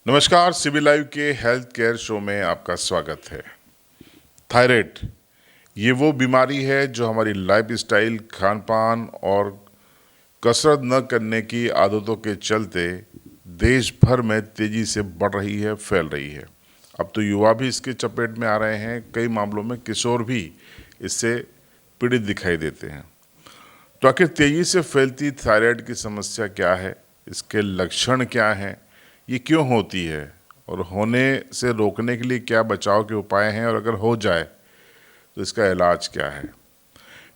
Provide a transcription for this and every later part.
नमस्कार, CB live के health care show में आपका स्वागत है। थायराइड ये वो बीमारी है जो हमारी लाइफस्टाइल, खान पान और कसरत न करने की आदतों के चलते देश भर में तेजी से बढ़ रही है, फैल रही है। अब तो युवा भी इसके चपेट में आ रहे हैं, कई मामलों में किशोर भी इससे पीड़ित दिखाई देते हैं। तो आखिर तेजी से फैलती थायराइड की समस्या क्या है, इसके लक्षण क्या हैं, ये क्यों होती है और होने से रोकने के लिए क्या बचाव के उपाय हैं, और अगर हो जाए तो इसका इलाज क्या है।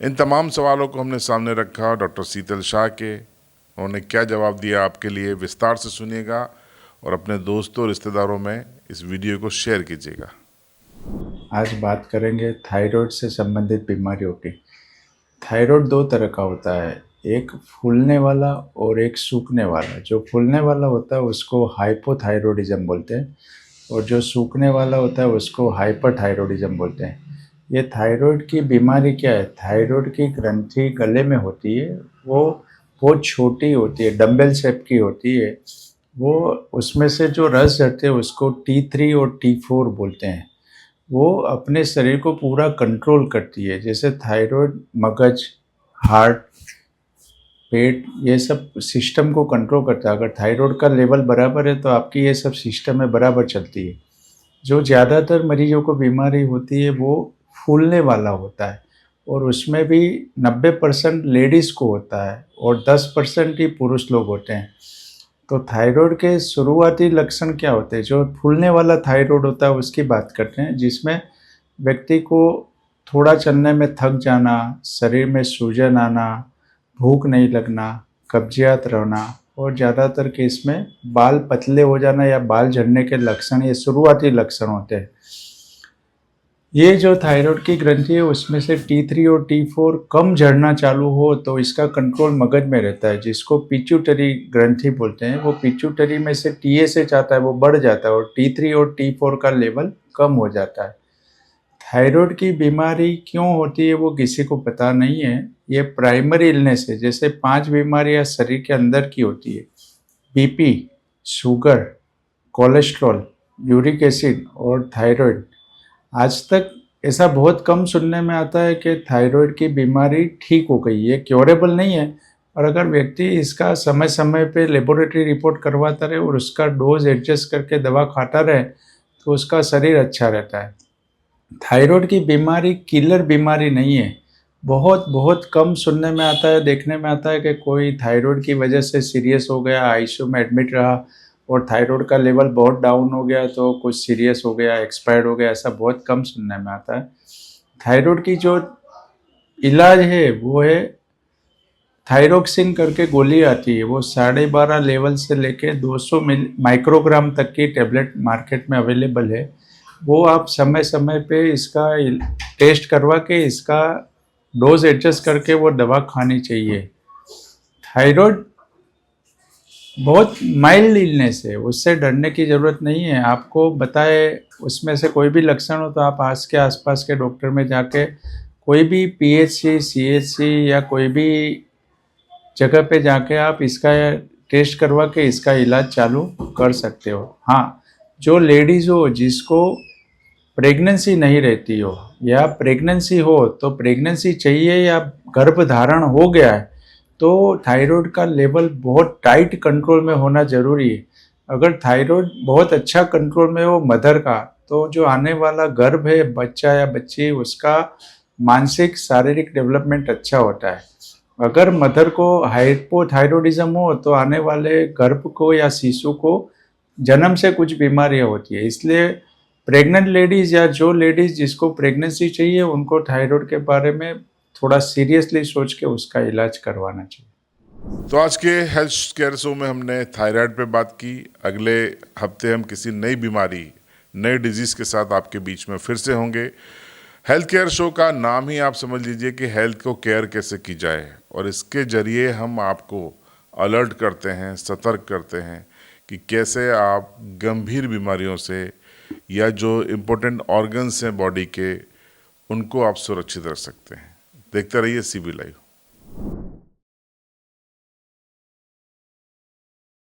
इन तमाम सवालों को हमने सामने रखा डॉक्टर शीतल शाह के। उन्होंने क्या जवाब दिया आपके लिए, विस्तार से सुनिएगा और अपने दोस्तों और रिश्तेदारों में इस वीडियो को शेयर कीजिएगा। आज बात करेंगे थायराइड से संबंधित बीमारियों की। थायराइड दो तरह का होता है, एक फूलने वाला और एक सूखने वाला। जो फूलने वाला होता है उसको हाइपोथायरॉयडिज्म बोलते हैं और जो सूखने वाला होता है उसको हाइपरथायरॉयडिज्म बोलते हैं। ये थायराइड की बीमारी क्या है? थायराइड की ग्रंथि गले में होती है, वो बहुत छोटी होती है, डंबल शेप की होती है। वो उसमें से जो रस झरते हैं उसको T3 और T4 बोलते हैं। वो अपने शरीर को पूरा कंट्रोल करती है। जैसे थायराइड मगज, हार्ट, पेट, ये सब सिस्टम को कंट्रोल करता है। अगर थायराइड का लेवल बराबर है तो आपकी ये सब सिस्टम में बराबर चलती है। जो ज़्यादातर मरीजों को बीमारी होती है वो फूलने वाला होता है और उसमें भी 90% लेडीज़ को होता है और 10% ही पुरुष लोग होते हैं। तो थायराइड के शुरुआती लक्षण क्या होते हैं? जो फूलने वाला थायराइड होता है उसकी बात करते हैं, जिसमें व्यक्ति को थोड़ा चलने में थक जाना, शरीर में सूजन आना, भूख नहीं लगना, कब्जियत रहना और ज़्यादातर केस में बाल पतले हो जाना या बाल झड़ने के लक्षण, ये शुरुआती लक्षण होते हैं। ये जो थायराइड की ग्रंथि है उसमें से T3 और T4 कम झड़ना चालू हो तो इसका कंट्रोल मगज में रहता है, जिसको पिट्यूटरी ग्रंथि बोलते हैं। वो पिट्यूटरी में से TSH आता है, वो बढ़ जाता है और T3 और T4 का लेवल कम हो जाता है। थायराइड की बीमारी क्यों होती है वो किसी को पता नहीं है। ये प्राइमरी इलनेस है। जैसे 5 बीमारियां शरीर के अंदर की होती है, BP, sugar, cholesterol, uric acid और थायराइड। आज तक ऐसा बहुत कम सुनने में आता है कि थायराइड की बीमारी ठीक हो गई। ये क्योरेबल नहीं है, और अगर व्यक्ति इसका समय समय पे लेबोरेटरी रिपोर्ट करवाता रहे और उसका डोज एडजस्ट करके दवा खाता रहे तो उसका शरीर अच्छा रहता है। थायराइड की बीमारी किलर बीमारी नहीं है। बहुत बहुत कम सुनने में आता है, देखने में आता है कि कोई थायराइड की वजह से सीरियस हो गया, आईसीयू में एडमिट रहा और थायराइड का लेवल बहुत डाउन हो गया तो कुछ सीरियस हो गया, एक्सपायर्ड हो गया। ऐसा बहुत कम सुनने में आता है। थायराइड की जो इलाज है वो है थायरोक्सिन करके गोली आती है। वो 12.5 लेवल से लेके 200 माइक्रोग्राम तक की टैबलेट मार्केट में अवेलेबल है। वो आप समय समय पे इसका टेस्ट करवा के इसका डोज एडजस्ट करके वो दवा खानी चाहिए। थायराइड बहुत माइल्ड इलनेस है, उससे डरने की ज़रूरत नहीं है। आपको बताए उसमें से कोई भी लक्षण हो तो आप आसपास के डॉक्टर में जाके कोई भी PHC, CHC या कोई भी जगह पे जाके आप इसका टेस्ट करवा के इसका इलाज चालू कर सकते हो। हाँ, जो लेडीज़ हो जिसको प्रेगनेंसी नहीं रहती हो या प्रेगनेंसी हो तो प्रेगनेंसी चाहिए या गर्भधारण हो गया है तो थायराइड का लेवल बहुत टाइट कंट्रोल में होना ज़रूरी है। अगर थायराइड बहुत अच्छा कंट्रोल में हो मदर का, तो जो आने वाला गर्भ है, बच्चा या बच्ची, उसका मानसिक शारीरिक डेवलपमेंट अच्छा होता है। अगर मदर को हाइपोथायरॉयडिज्म हो तो आने वाले गर्भ को या शिशु को जन्म से कुछ बीमारियां होती है। इसलिए प्रेग्नेंट लेडीज या जो लेडीज जिसको प्रेगनेंसी चाहिए उनको थायराइड के बारे में थोड़ा सीरियसली सोच के उसका इलाज करवाना चाहिए। तो आज के हेल्थ केयर शो में हमने थायराइड पे बात की। अगले हफ्ते हम किसी नई बीमारी, नई डिजीज़ के साथ आपके बीच में फिर से होंगे। हेल्थ केयर शो का नाम ही आप समझ लीजिए कि हेल्थ को केयर कैसे की जाए, और इसके जरिए हम आपको अलर्ट करते हैं, सतर्क करते हैं कि कैसे आप गंभीर बीमारियों से या जो इम्पोर्टेंट ऑर्गन्स हैं बॉडी के, उनको आप सुरक्षित रख सकते हैं। देखते रहिए सीबी लाइव।